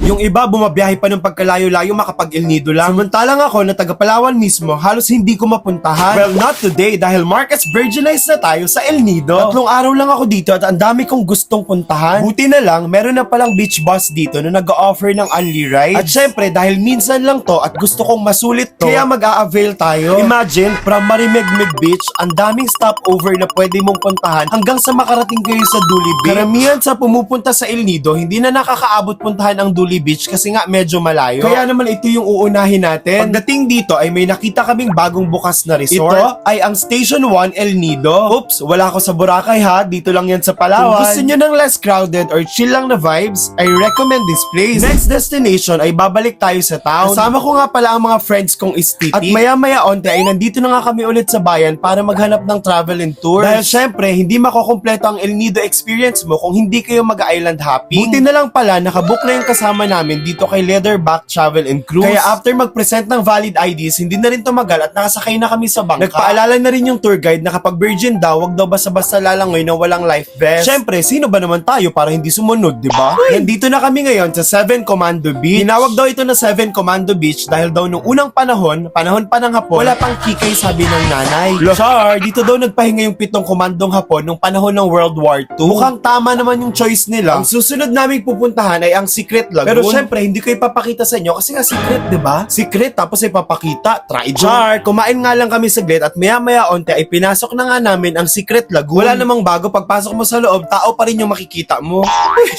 Yung iba bumabiyahe pa ng pagkalayo-layo makapag El Nido lang. Samantalang ako na taga Palawan mismo, halos hindi ko mapuntahan. Well, not today dahil Marcus Virginize na tayo sa El Nido. 3 araw lang ako dito at ang dami kong gustong puntahan. Buti na lang, meron na palang beach bus dito na nag-offer ng unli rides. At syempre, dahil minsan lang to at gusto kong masulit to, kaya mag-a-avail tayo. Imagine, from Marimegmeg Beach, ang daming stopover na pwede mong puntahan hanggang sa makarating kayo sa Duli Beach. Karamihan sa pumupunta sa El Nido, hindi na nakakaabot puntahan ang Duli Beach kasi nga medyo malayo. Kaya naman ito yung uunahin natin. Pagdating dito ay may nakita kaming bagong bukas na resort. Ito ay ang Station 1 El Nido. Oops, wala ako sa Boracay ha. Dito lang yan sa Palawan. Kung gusto nyo ng less crowded or chill lang na vibes, I recommend this place. Next destination ay babalik tayo sa town. Kasama ko nga pala ang mga friends kong istiti. At maya-maya onte ay nandito na nga kami ulit sa bayan para maghanap ng travel and tours. Dahil syempre, hindi makukumpleto ang El Nido experience mo kung hindi kayo mag-island hopping. Buti na lang pala, nakabook na yung kasama namin dito kay Leatherback Travel and Cruise. Kaya after mag-present ng valid IDs, hindi na rin tumagal at nakasakay na kami sa bangka. Nagpaalala na rin yung tour guide na kapag virgin daw, wag daw basta-basta lalangoy na walang life vest. Syempre, sino ba naman tayo para hindi sumunod, di ba? Nandito na kami ngayon sa 7 Commando Beach. Tinawag daw ito na 7 Commando Beach dahil daw nung unang panahon pa ng hapon, wala pang kikay sabi ng nanay. Char, dito daw nagpahinga yung 7 komandong hapon nung panahon ng World War II. Mukhang tama naman yung choice nila. Ang susunod naming pupuntahan ay ang Secret Lagoon. Pero syempre, hindi ko ipapakita sa inyo kasi nga secret, di ba? Secret tapos ipapakita. Try it. Char, kumain nga lang kami saglit at maya-maya onte ay pinasok na nga namin ang Secret Lagoon. Wala namang bago, pagpasok mo sa loob, tao pa rin yung makikita mo.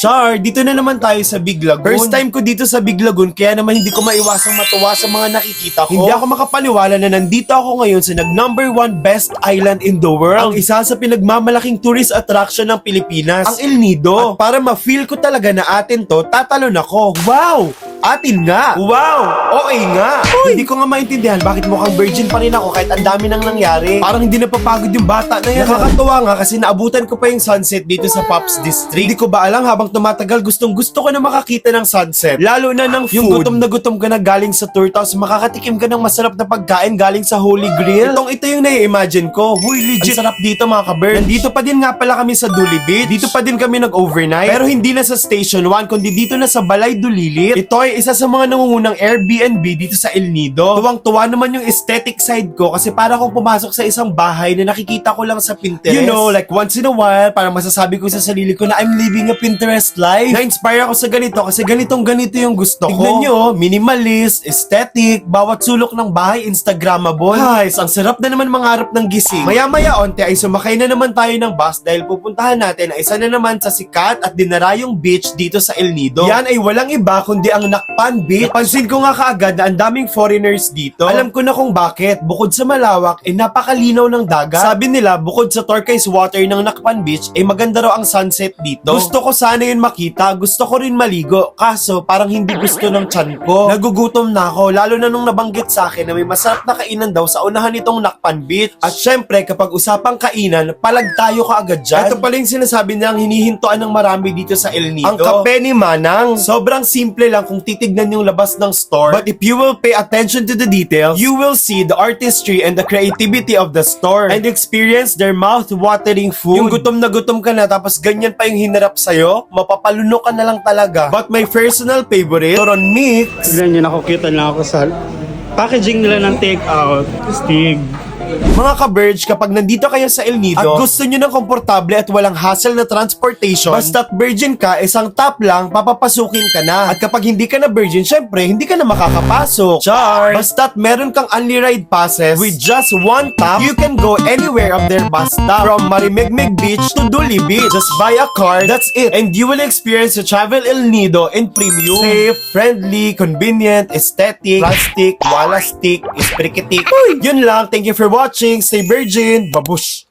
Char, dito na naman tayo sa Big Lagoon. First time ko dito sa Big Lagoon, kaya naman hindi ko maiwasang matuwa sa mga nakikita ko. Hindi ako makapaniwala na nandito ako ngayon sa nag-number 1 best island in the world. Ang isa sa pinagmamalaking tourist attraction ng Pilipinas, ang El Nido. At para ma-feel ko talaga na atin to, tatalon ako. Wow! Atin nga! Wow! Okay nga! Hindi ko nga maintindihan bakit mukhang virgin pa rin ako kahit ang dami nang nangyari. Parang hindi napapagod yung bata na yan. Nakakatuwa nga kasi naabutan ko pa yung sunset dito sa Pops District. Hindi ko ba alam habang tumatagal gustong gusto ko na makakita ng sunset. Lalo na ng food. Yung gutom ka na galing sa tour tapos makakatikim ka ng masarap na pagkain galing sa Holy Grail. Ito yung nai-imagine ko. Huy, legit. Ang sarap dito mga ka-bird. Nandito pa din nga pala kami sa Duli Beach. Dito pa din kami nag-overnight. Pero hindi na sa Station 1 kundi dito na sa Balay Dulilit. Ito ay isa sa mga nangungunang Airbnb dito sa El Nido. Tuwang-tuwa naman yung aesthetic side ko kasi para akong pumasok sa isang bahay na nakikita ko lang sa Pinterest. You know, like once in a while, parang masasabi ko sa sarili ko na I'm living a Pinterest life. Na-inspire ako sa ganito kasi ganito yung gusto ko. Tignan nyo, minimalist, aesthetic, bawat sulok ng bahay Instagrammable. Guys, ang sarap na naman mangarap ng gising. Maya-maya onte ay sumakay na naman tayo ng bus dahil pupuntahan natin ang isa na naman sa sikat at dinarayong beach dito sa El Nido. Yan ay walang iba kundi ang Nakpan Beach. Napansin ko nga kaagad na ang daming foreigners dito. Alam ko na kung bakit. Bukod sa malawak, napakalinaw ng dagat. Sabi nila, bukod sa turquoise water ng Nakpan Beach, maganda raw ang sunset dito. Gusto ko sana yun makita. Gusto ko rin maligo. Kaso, parang hindi gusto ng tiyan ko. Nagugutom na ako, lalo na nung nabanggit sa akin na may masarap na kainan daw sa unahan nitong Nakpan Beach. At syempre, kapag usapang kainan, palag tayo kaagad dyan. Ito pala yung sinasabi nilang hinihintuan ng marami dito sa El Nido. Ang kape ni Manang. Sobrang simple lang kung titignan yung labas ng store. But if you will pay attention to the details, you will see the artistry and the creativity of the store and experience their mouth-watering food. Yung gutom na gutom ka na tapos ganyan pa yung hinarap sa'yo, mapapalunok ka na lang talaga. But my personal favorite, Toron Mix. Tignan nyo, nakukita lang ako sa packaging nila ng take-out. Stig. Mga ka-Verge, kapag nandito kayo sa El Nido at gusto nyo ng komportable at walang hassle na transportation, basta't virgin ka, isang tap lang, papapasukin ka na. At kapag hindi ka na virgin, syempre, hindi ka na makakapasok. Char! Basta't meron kang unli ride passes, with just one tap, you can go anywhere of their bus stop. From Marimegmeg Beach to Duli Beach. Just buy a card, that's it. And you will experience the Travel El Nido in premium. Safe, friendly, convenient, aesthetic, plastic, walastic, isprikitik. Yun lang, thank you for watching. Stay virgin. Babush!